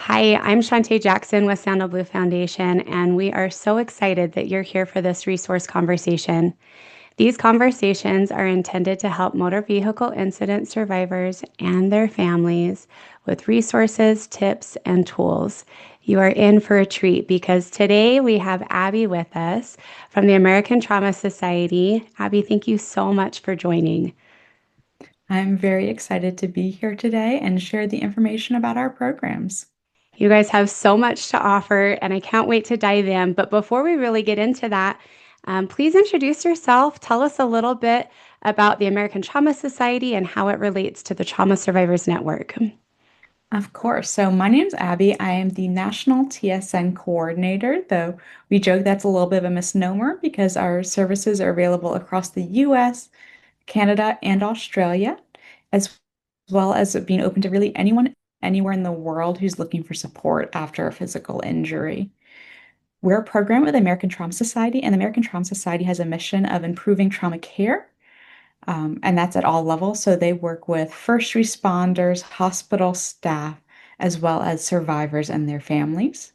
Hi, I'm Shantae Jackson with Sandal Blue Foundation, and we are so excited that you're here for this resource conversation. These conversations are intended to help motor vehicle incident survivors and their families with resources, tips, and tools. You are in for a treat because today we have Abby with us from the American Trauma Society. Abby, thank you so much for joining. I'm very excited to be here today and share the information about our programs. You guys have so much to offer, and I can't wait to dive in. But before we really get into that, please introduce yourself. Tell us a little bit about the American Trauma Society and how it relates to the Trauma Survivors Network. Of course. So my name's Abby. I am the National TSN Coordinator, though we joke that's a little bit of a misnomer because our services are available across the US, Canada, and Australia, as well as being open to really anyone anywhere in the world who's looking for support after a physical injury. We're a program with the American Trauma Society, and the American Trauma Society has a mission of improving trauma care. And that's at all levels. So they work with first responders, hospital staff, as well as survivors and their families.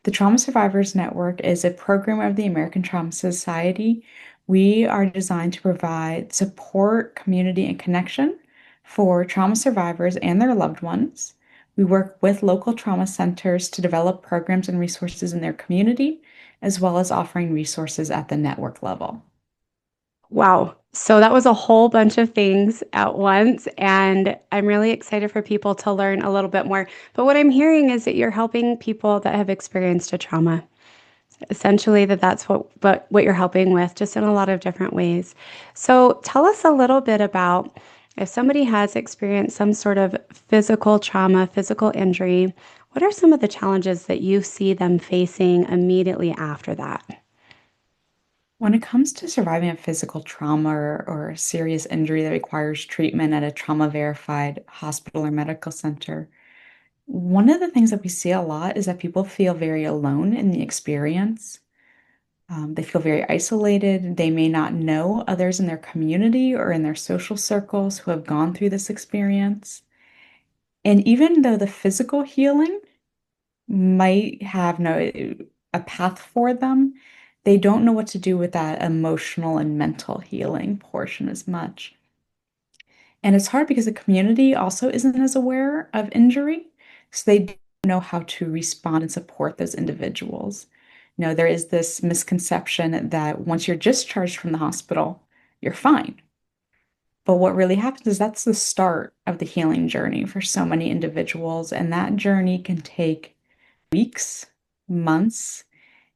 The Trauma Survivors Network is a program of the American Trauma Society. We are designed to provide support, community, and connection for trauma survivors and their loved ones. We work with local trauma centers to develop programs and resources in their community, as well as offering resources at the network level. Wow. So that was a whole bunch of things at once, and I'm really excited for people to learn a little bit more. But what I'm hearing is that you're helping people that have experienced a trauma. Essentially, that's what you're helping with, just in a lot of different ways. So tell us a little bit about if somebody has experienced some sort of physical trauma, physical injury, what are some of the challenges that you see them facing immediately after that? When it comes to surviving a physical trauma or a serious injury that requires treatment at a trauma verified hospital or medical center, one of the things that we see a lot is that people feel very alone in the experience. They feel very isolated. They may not know others in their community or in their social circles who have gone through this experience. And even though the physical healing might have a path for them, they don't know what to do with that emotional and mental healing portion as much. And it's hard because the community also isn't as aware of injury, so they don't know how to respond and support those individuals. There is this misconception that once you're discharged from the hospital, you're fine. But what really happens is that's the start of the healing journey for so many individuals, and that journey can take weeks, months,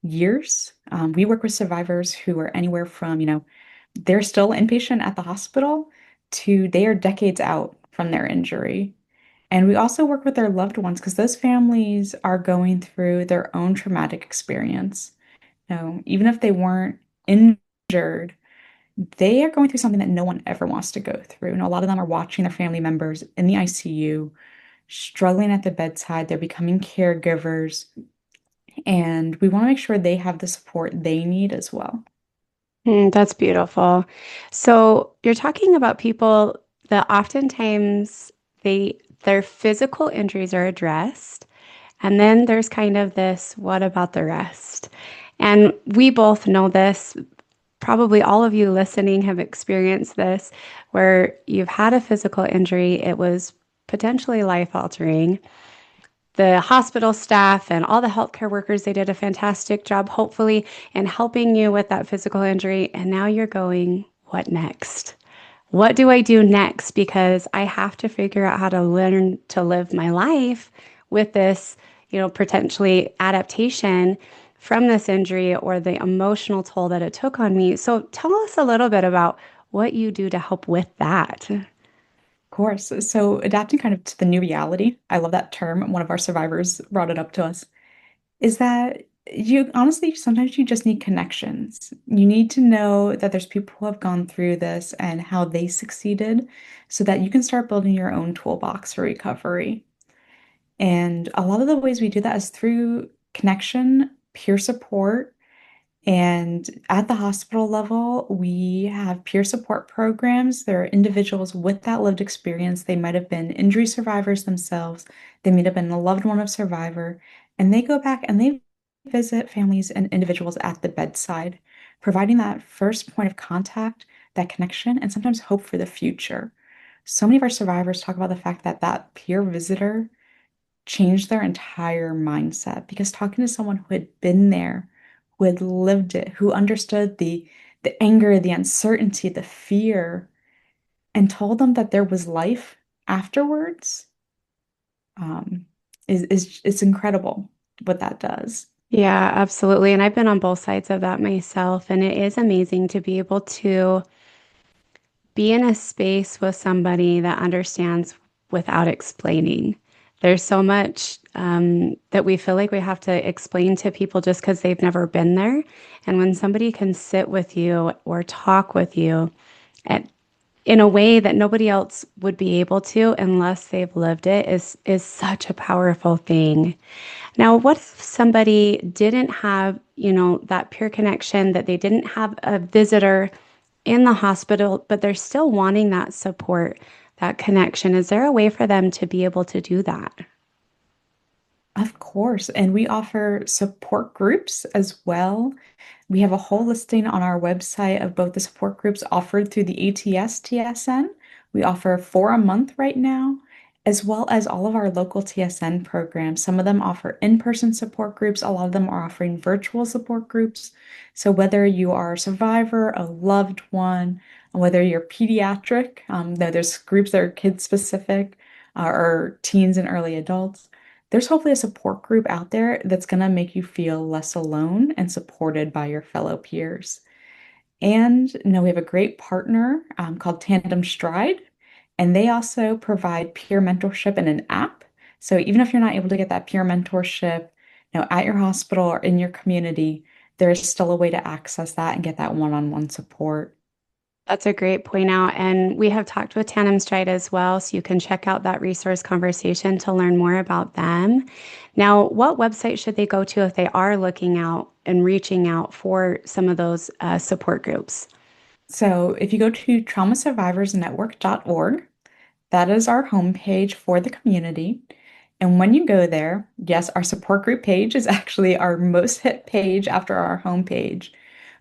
years. We work with survivors who are anywhere from, they're still inpatient at the hospital to they are decades out from their injury. And we also work with their loved ones because those families are going through their own traumatic experience. Even if they weren't injured, they are going through something that no one ever wants to go through. And a lot of them are watching their family members in the ICU, struggling at the bedside. They're becoming caregivers. And we want to make sure they have the support they need as well. That's beautiful. So you're talking about people that oftentimes their physical injuries are addressed, and then there's kind of this, what about the rest? And we both know this. Probably all of you listening have experienced this, where you've had a physical injury, it was potentially life altering. The hospital staff and all the healthcare workers, they did a fantastic job, hopefully, in helping you with that physical injury. And now you're going, what next? What do I do next? Because I have to figure out how to learn to live my life with this, potentially adaptation from this injury or the emotional toll that it took on me. So tell us a little bit about what you do to help with that. Of course. So adapting kind of to the new reality, I love that term. One of our survivors brought it up to us, is that you honestly sometimes you just need connections. You need to know that there's people who have gone through this and how they succeeded so that you can start building your own toolbox for recovery. And a lot of the ways we do that is through connection, peer support, And at the hospital level, we have peer support programs. There are individuals with that lived experience. They might have been injury survivors themselves. They might have been a loved one of survivor, and they go back and they visit families and individuals at the bedside, providing that first point of contact, that connection, and sometimes hope for the future. So many of our survivors talk about the fact that that peer visitor changed their entire mindset because talking to someone who had been there, who had lived it, who understood the anger, the uncertainty, the fear, and told them that there was life afterwards, um, is it's incredible what that does. Yeah, absolutely. And I've been on both sides of that myself. And it is amazing to be able to be in a space with somebody that understands without explaining. There's so much that we feel like we have to explain to people just because they've never been there. And when somebody can sit with you or talk with you at, in a way that nobody else would be able to unless they've lived it is such a powerful thing. Now, what if somebody didn't have, that peer connection, that they didn't have a visitor in the hospital, but they're still wanting that support, that connection? Is there a way for them to be able to do that? Of course, and we offer support groups as well. We have a whole listing on our website of both the support groups offered through the ATS TSN. We offer 4 a month right now, as well as all of our local TSN programs. Some of them offer in-person support groups, a lot of them are offering virtual support groups. So whether you are a survivor, a loved one, whether you're pediatric, there's groups that are kids specific, or teens and early adults. There's hopefully a support group out there that's going to make you feel less alone and supported by your fellow peers. And we have a great partner called Tandem Stride, and they also provide peer mentorship in an app. So even if you're not able to get that peer mentorship, at your hospital or in your community, there is still a way to access that and get that one-on-one support. That's a great point out. And we have talked with Tandem Stride as well. So you can check out that resource conversation to learn more about them. Now, what website should they go to if they are looking out and reaching out for some of those support groups? So if you go to traumasurvivorsnetwork.org, that is our homepage for the community. And when you go there, yes, our support group page is actually our most hit page after our homepage.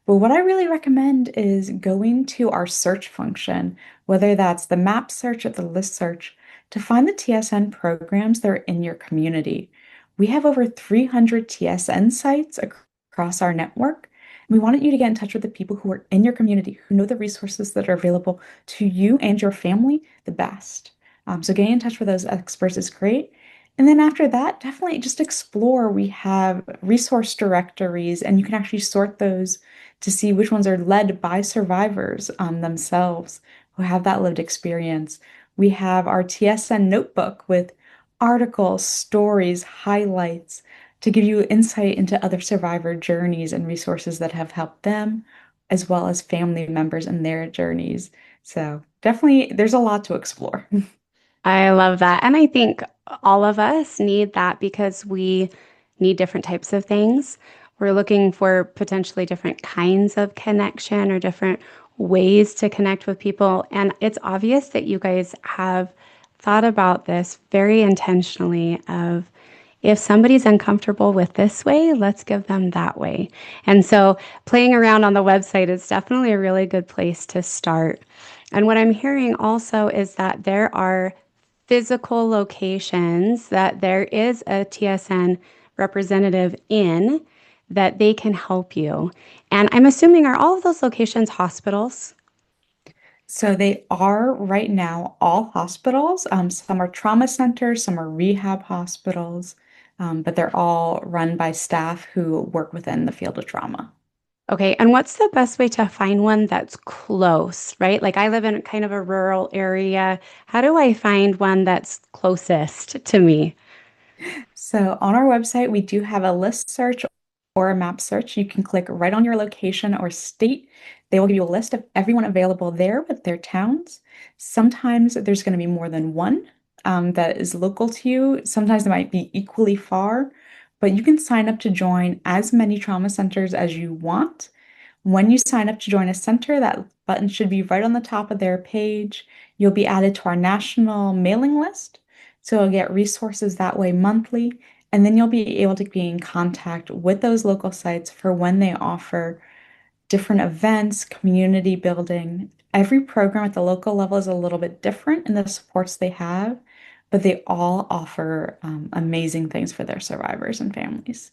But what I really recommend is going to our search function, whether that's the map search or the list search, to find the TSN programs that are in your community. We have over 300 TSN sites across our network. We wanted you to get in touch with the people who are in your community, who know the resources that are available to you and your family the best. So getting in touch with those experts is great. And then after that, definitely just explore. We have resource directories, and you can actually sort those to see which ones are led by survivors themselves who have that lived experience. We have our TSN notebook with articles, stories, highlights to give you insight into other survivor journeys and resources that have helped them, as well as family members and their journeys. So definitely, there's a lot to explore. I love that. And I think all of us need that because we need different types of things. We're looking for potentially different kinds of connection or different ways to connect with people. And it's obvious that you guys have thought about this very intentionally of if somebody's uncomfortable with this way, let's give them that way. And so playing around on the website is definitely a really good place to start. And what I'm hearing also is that there are physical locations that there is a TSN representative in that they can help you. And I'm assuming are all of those locations hospitals? So they are right now all hospitals. Some are trauma centers, some are rehab hospitals, but they're all run by staff who work within the field of trauma. Okay, and what's the best way to find one that's close, right? Like I live in kind of a rural area. How do I find one that's closest to me? So on our website, we do have a list search or a map search. You can click right on your location or state. They will give you a list of everyone available there with their towns. Sometimes there's going to be more than one that is local to you. Sometimes they might be equally far. but you can sign up to join as many trauma centers as you want. When you sign up to join a center, that button should be right on the top of their page. You'll be added to our national mailing list, so you'll get resources that way monthly, and then you'll be able to be in contact with those local sites for when they offer different events, community building. Every program at the local level is a little bit different in the supports they have, but they all offer amazing things for their survivors and families.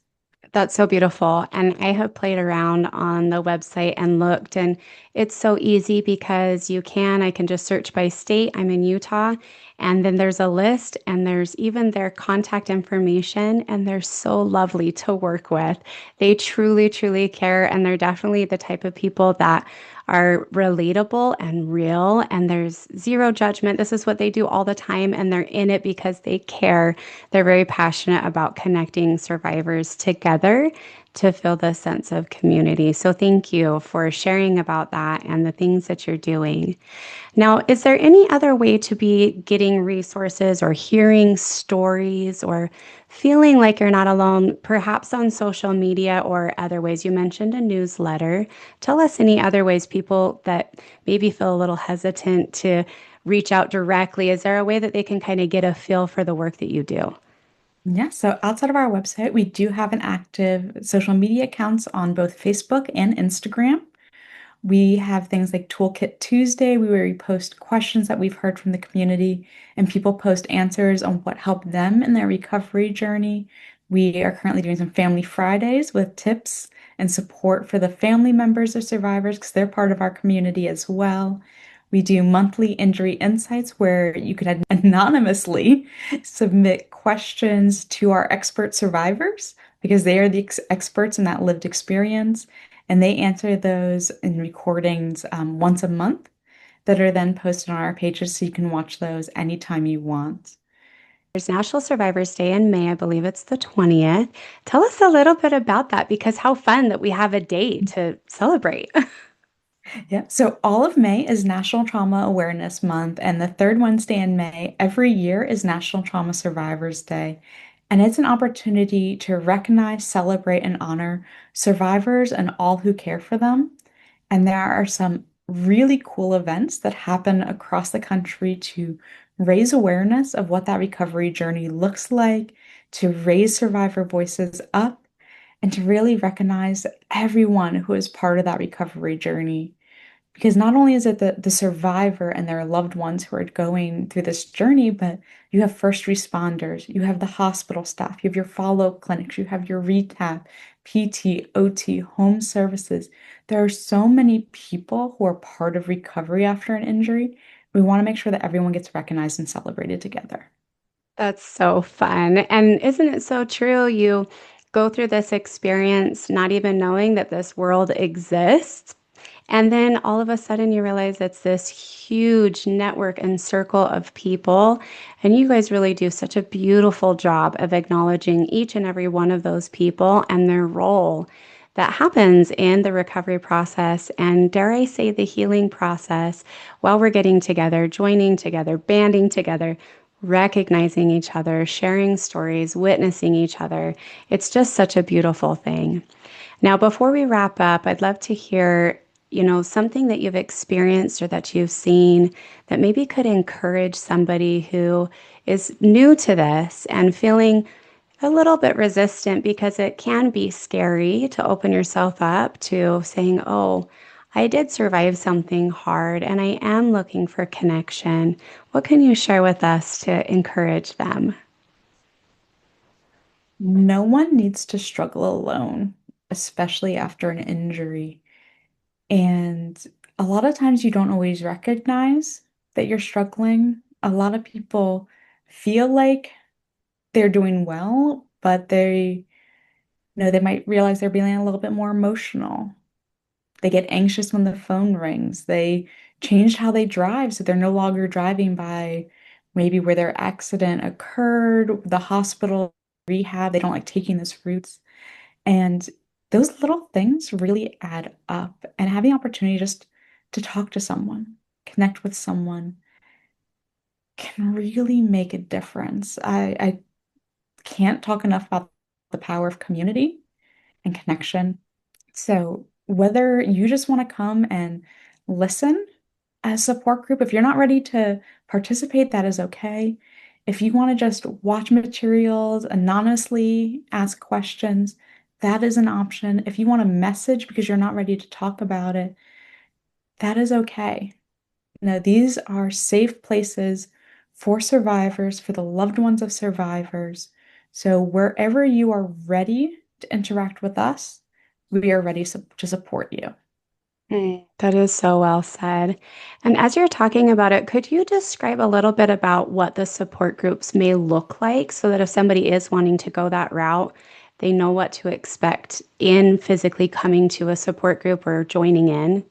That's so beautiful. And I have played around on the website and looked, and it's so easy because I can just search by state. I'm in Utah, and then there's a list, and there's even their contact information, and they're so lovely to work with. They truly, truly care, and they're definitely the type of people that are relatable and real, and there's zero judgment. This is what they do all the time, and they're in it because they care. They're very passionate about connecting survivors together to feel this sense of community. So, thank you for sharing about that and the things that you're doing. Now, is there any other way to be getting resources or hearing stories or feeling like you're not alone, perhaps on social media or other ways? You mentioned a newsletter. Tell us any other ways people that maybe feel a little hesitant to reach out directly. Is there a way that they can kind of get a feel for the work that you do? Yeah, so outside of our website, we do have an active social media accounts on both Facebook and Instagram. We have things like Toolkit Tuesday, where we post questions that we've heard from the community, and people post answers on what helped them in their recovery journey. We are currently doing some Family Fridays with tips and support for the family members of survivors because they're part of our community as well. We do monthly injury insights where you can anonymously submit questions to our expert survivors because they are the experts in that lived experience. And they answer those in recordings once a month that are then posted on our pages so you can watch those anytime you want. There's National Survivors Day in May. I believe it's the 20th. Tell us a little bit about that because how fun that we have a day to celebrate. Yeah, so all of May is National Trauma Awareness Month, and the third Wednesday in May every year is National Trauma Survivors Day. And it's an opportunity to recognize, celebrate, and honor survivors and all who care for them. And there are some really cool events that happen across the country to raise awareness of what that recovery journey looks like, to raise survivor voices up, and to really recognize everyone who is part of that recovery journey. Because not only is it the survivor and their loved ones who are going through this journey, but you have first responders, you have the hospital staff, you have your follow-up clinics, you have your rehab, PT, OT, home services. There are so many people who are part of recovery after an injury. We want to make sure that everyone gets recognized and celebrated together. That's so fun. And isn't it so true? You go through this experience not even knowing that this world exists. And then all of a sudden you realize it's this huge network and circle of people. And you guys really do such a beautiful job of acknowledging each and every one of those people and their role that happens in the recovery process and, dare I say, the healing process while we're getting together, joining together, banding together, recognizing each other, sharing stories, witnessing each other. It's just such a beautiful thing. Now, before we wrap up, I'd love to hear, something that you've experienced or that you've seen that maybe could encourage somebody who is new to this and feeling a little bit resistant because it can be scary to open yourself up to saying, oh, I did survive something hard and I am looking for connection. What can you share with us to encourage them? No one needs to struggle alone, especially after an injury. And a lot of times you don't always recognize that you're struggling. A lot of people feel like they're doing well, but they might realize they're being a little bit more emotional. They get anxious when the phone rings. They changed how they drive, so they're no longer driving by maybe where their accident occurred, the hospital, rehab. They don't like taking those routes. And those little things really add up. And having the opportunity just to talk to someone, connect with someone can really make a difference. I can't talk enough about. the power of community and connection. So, whether you just want to come and listen as a support group, if you're not ready to participate, that is okay. If you want to just watch materials, anonymously ask questions, that is an option. If you want to message because you're not ready to talk about it, that is okay. Now, these are safe places for survivors, for the loved ones of survivors. So, wherever you are ready to interact with us, we are ready to support you. That is so well said. And as you're talking about it, could you describe a little bit about what the support groups may look like so that if somebody is wanting to go that route, they know what to expect in physically coming to a support group or joining in?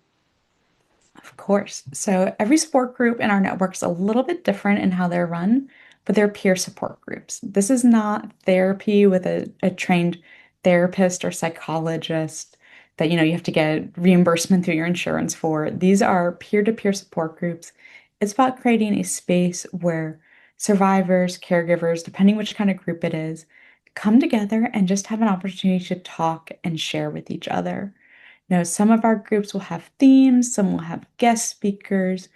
Of course. So every support group in our network is a little bit different in how they're run, but they're peer support groups. This is not therapy with a trained therapist or psychologist that you have to get reimbursement through your insurance for. These are peer-to-peer support groups. It's about creating a space where survivors, caregivers, depending which kind of group it is, come together and just have an opportunity to talk and share with each other. Now, some of our groups will have themes, some will have guest speakers,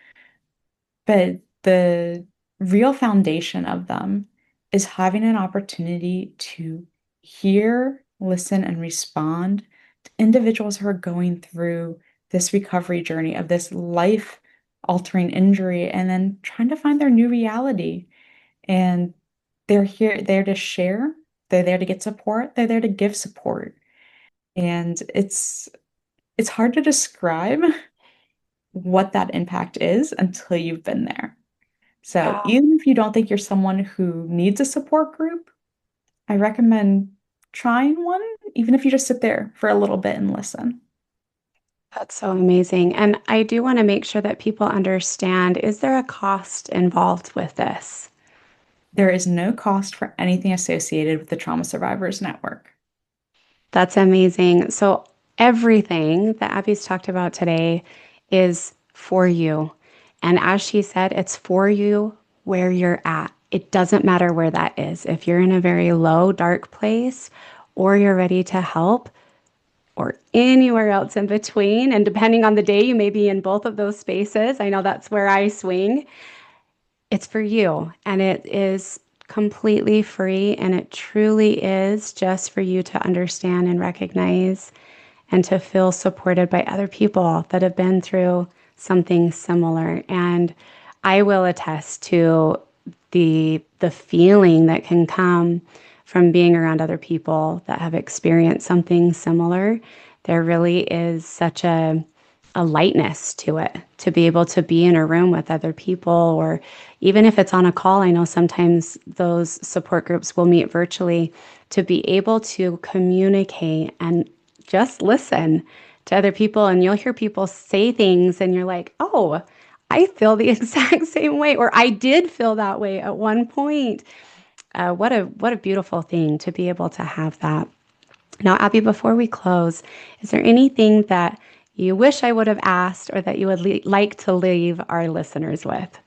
but the real foundation of them is having an opportunity to hear, listen, and respond to individuals who are going through this recovery journey of this life-altering injury and then trying to find their new reality. And they're here, there to share, they're there to get support, they're there to give support. And it's hard to describe what that impact is until you've been there. So Yeah. even if you don't think you're someone who needs a support group, I recommend trying one, even if you just sit there for a little bit and listen. That's so amazing. And I do want to make sure that people understand, is there a cost involved with this? There is no cost for anything associated with the Trauma Survivors Network. That's amazing. So, everything that Abby's talked about today is for you. And as she said, it's for you where you're at. It doesn't matter where that is. If you're in a very low, dark place, or you're ready to help, or anywhere else in between, and depending on the day, you may be in both of those spaces. I know that's where I swing. It's for you, and it is completely free, and it truly is just for you to understand and recognize and to feel supported by other people that have been through something similar. And I will attest to the feeling that can come from being around other people that have experienced something similar. There really is such a lightness to it to be able to be in a room with other people, or even if it's on a call. I know sometimes those support groups will meet virtually, to be able to communicate and just listen to other people. And you'll hear people say things and you're like, oh, I feel the exact same way, or I did feel that way at one point. What a beautiful thing to be able to have that. Now, Abby, before we close, is there anything that you wish I would have asked or that you would like to leave our listeners with?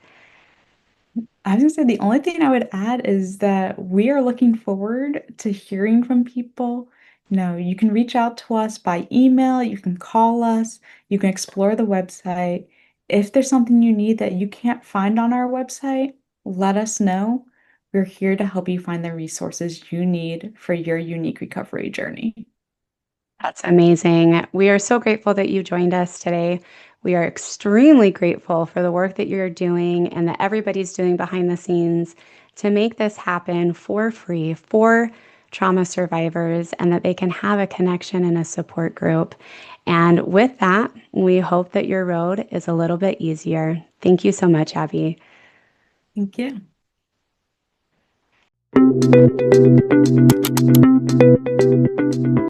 I was gonna say the only thing I would add is that we are looking forward to hearing from people. You can reach out to us by email, you can call us, you can explore the website. If there's something you need that you can't find on our website, let us know. We're here to help you find the resources you need for your unique recovery journey. That's amazing. We are so grateful that you joined us today. We are extremely grateful for the work that you're doing and that everybody's doing behind the scenes to make this happen for free for trauma survivors and that they can have a connection and a support group. And with that, we hope that your road is a little bit easier. Thank you so much, Abby. Thank you.